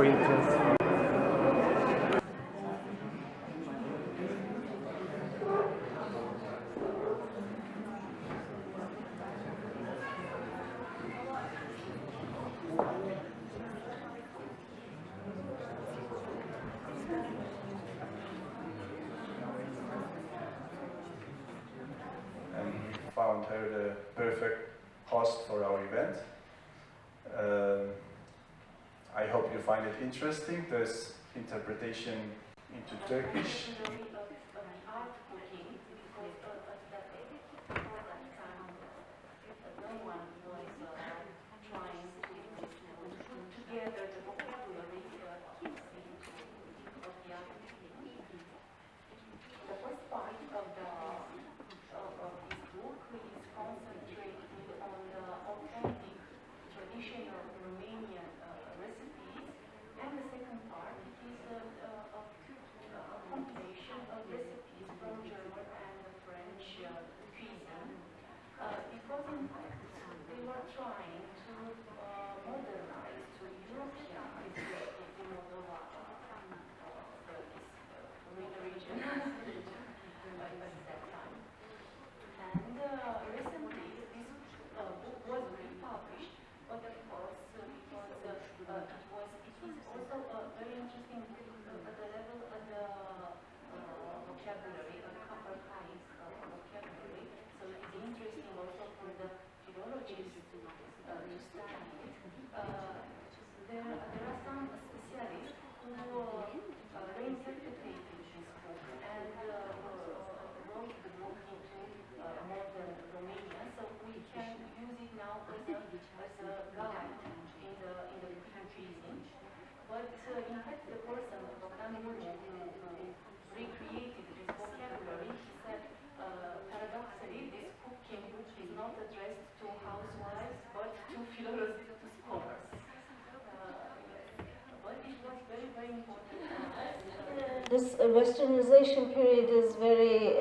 acquaintance. And found her the perfect host for our event. I hope you find it interesting. There's interpretation into Turkish. This westernization period is very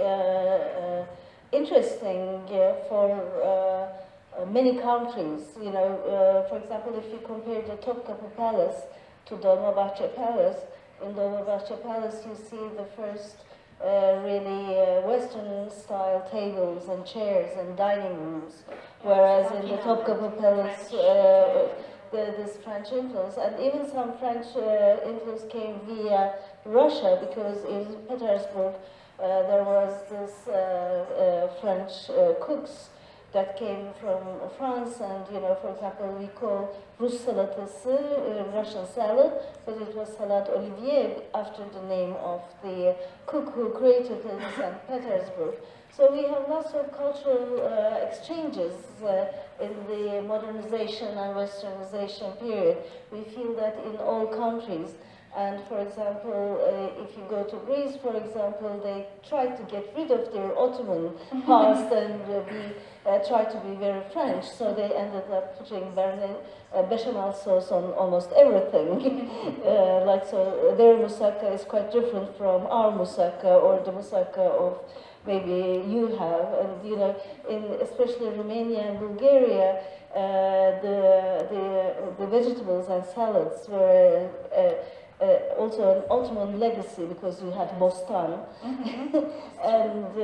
interesting for many countries. You know, for example, if you compare the Topkapı Palace to Dolmabahce Palace, in Dolmabahce Palace you see the first really Western-style tables and chairs and dining rooms, whereas in the Topkapı Palace this French influence, and even some French influence came via Russia, because in Petersburg there was this French cooks that came from France, and you know, for example, we call Rus salatası Russian salad, but it was salade Olivier after the name of the cook who created it in St. Petersburg. So we have lots of cultural exchanges in the modernization and westernization period. We feel that in all countries. And for example, if you go to Greece, for example, they try to get rid of their Ottoman past and try to be very French. So they ended up putting bechamel sauce on almost everything. Like so, their moussaka is quite different from our moussaka or the moussaka of maybe you have. And you know, in especially Romania and Bulgaria, the vegetables and salads were also an Ottoman legacy, because we had bostan and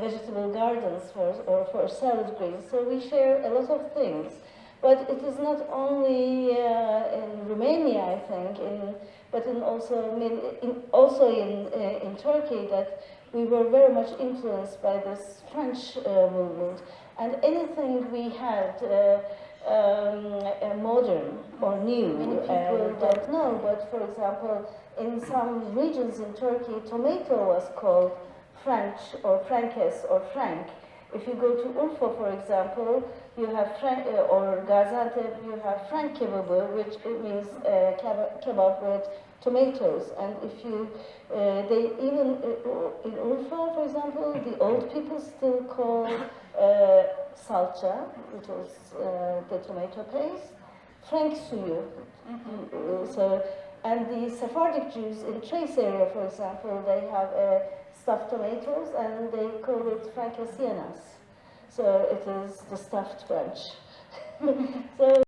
vegetable gardens for salad greens. So we share a lot of things. But it is not only in Romania, I think, but also in Turkey, that we were very much influenced by this French movement. And anything we had modern or new, many people don't know, but for example, in some regions in Turkey, tomato was called French or Frankes or Frank. If you go to Urfa, for example, you have or Gaziantep, you have Frank kebabı, which means kebab with tomatoes. And if you, they even in Urfa, for example, the old people still call salça, which is the tomato paste, Frank suyu. So, and the Sephardic Jews in Trace area, for example, they have stuffed tomatoes, and they call it francesianas. So it is the stuffed French. So